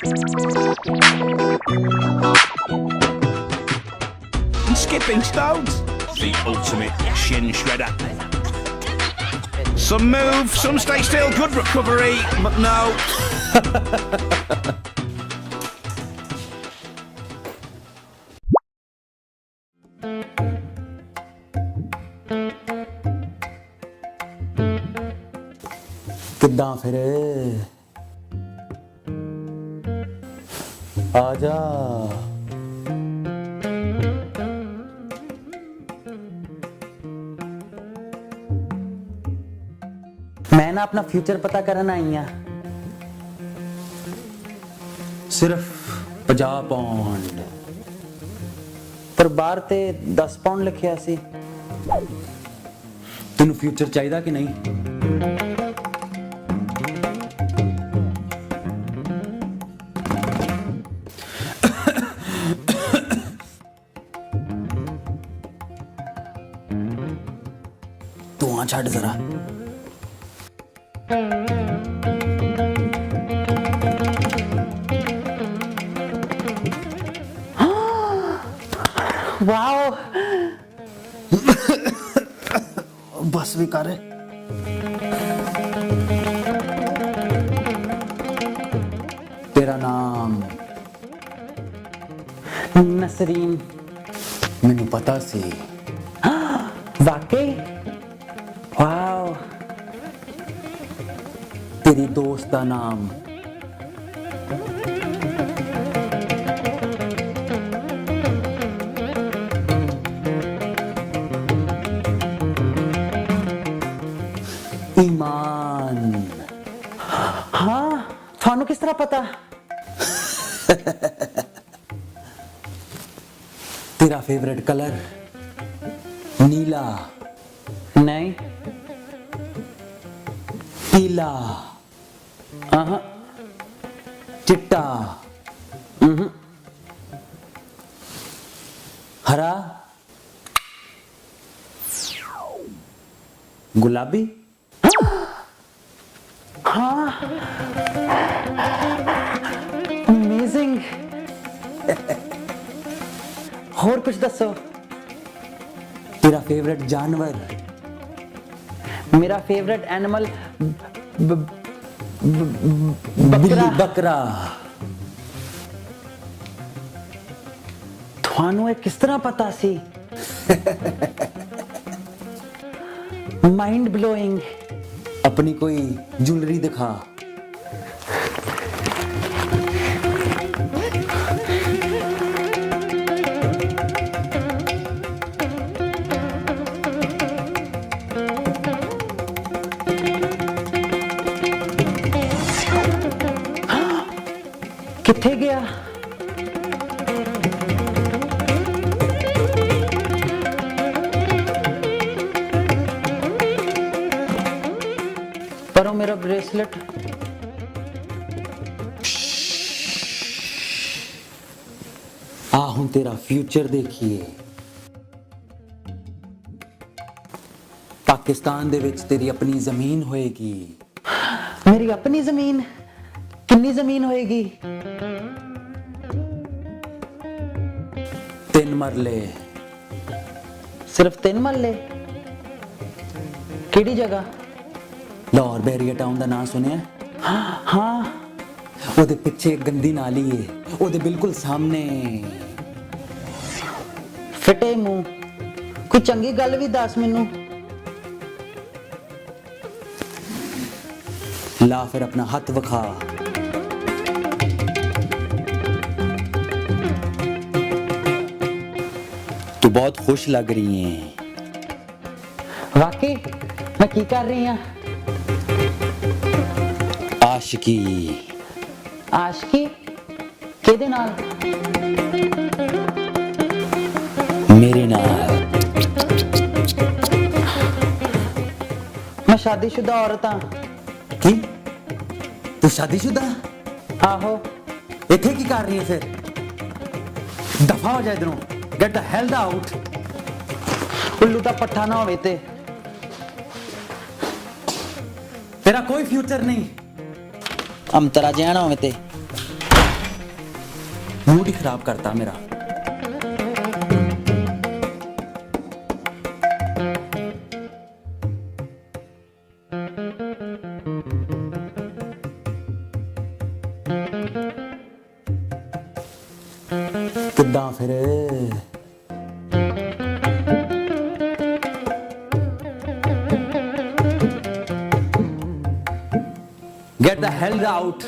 And skipping stones. The ultimate shin shredder. Some move, some stay still, good recovery, but no. ਕਿੱਦਾਂ ਫਿਰ ਆ ਜਾ ਮੈਂ ਨਾ ਆਪਣਾ ਫਿਊਚਰ ਪਤਾ ਕਰਨ ਆਈ ਆ ਸਿਰਫ 50 ਪਾਉਂਡ ਪਰ ਬਾਹਰ ਤੇ 10 ਪਾਉਂਡ ਲਿਖਿਆ ਸੀ ਤੈਨੂੰ ਫਿਊਚਰ ਚਾਹੀਦਾ ਕਿ ਨਹੀਂ ਧੂਆਂ ਛੱਡ ਜ਼ਰਾ ਵਾਓ ਬਸ ਵੀ ਕਰ ਤੇਰਾ ਨਾਮ ਨਸਰੀਨ ਮੈਨੂੰ ਪਤਾ ਸੀ ਵਾਕਈ ਵਾਓ तेरी दोस्त का नाम ईमान हाँ थानू किस तरह पता तेरा फेवरेट कलर नीला नहीं पीला चिट्टा हरा गुलाबी हाँ अमेजिंग और कुछ दसो तेरा फेवरेट जानवर मेरा फेवरेट एनिमल बकरा बकरा थानू ये किस तरह पता सी माइंड ब्लोइंग अपनी कोई ज्वेलरी दिखा किथे गया परो मेरा ब्रेसलेट आ हूं तेरा फ्यूचर देखिए पाकिस्तान दे विच तेरी अपनी जमीन होएगी मेरी अपनी जमीन कितनी जमीन होएगी 3 मरले सिर्फ 3 मरले केड़ी जगह लाहौर बैरिया टाउन का नाम सुनिया हाँ ओदे पिछे गंदी नाली है ओदे बिल्कुल सामने फिटे मुंह कोई चंगी गल भी दस मैनू ला फिर अपना हाथ विखा तू बहुत खुश लग रही है वाकई मैं की कर रही हूं आशिकी आशिकी किहदे नाल मेरे नाल मैं शादीशुदा औरत हां की तू शादीशुदा आहो इत्थे की कर रही है फिर दफा हो जाए इधरों गेट द हेल आउट उल्लू दा पट्ठा ना होवे ते तेरा कोई फ्यूचर नहीं हम तेरा जाना होवे ते मूड ही खराब करता मेरा। ਕਿੱਦਾਂ ਫਿਰ get the hell out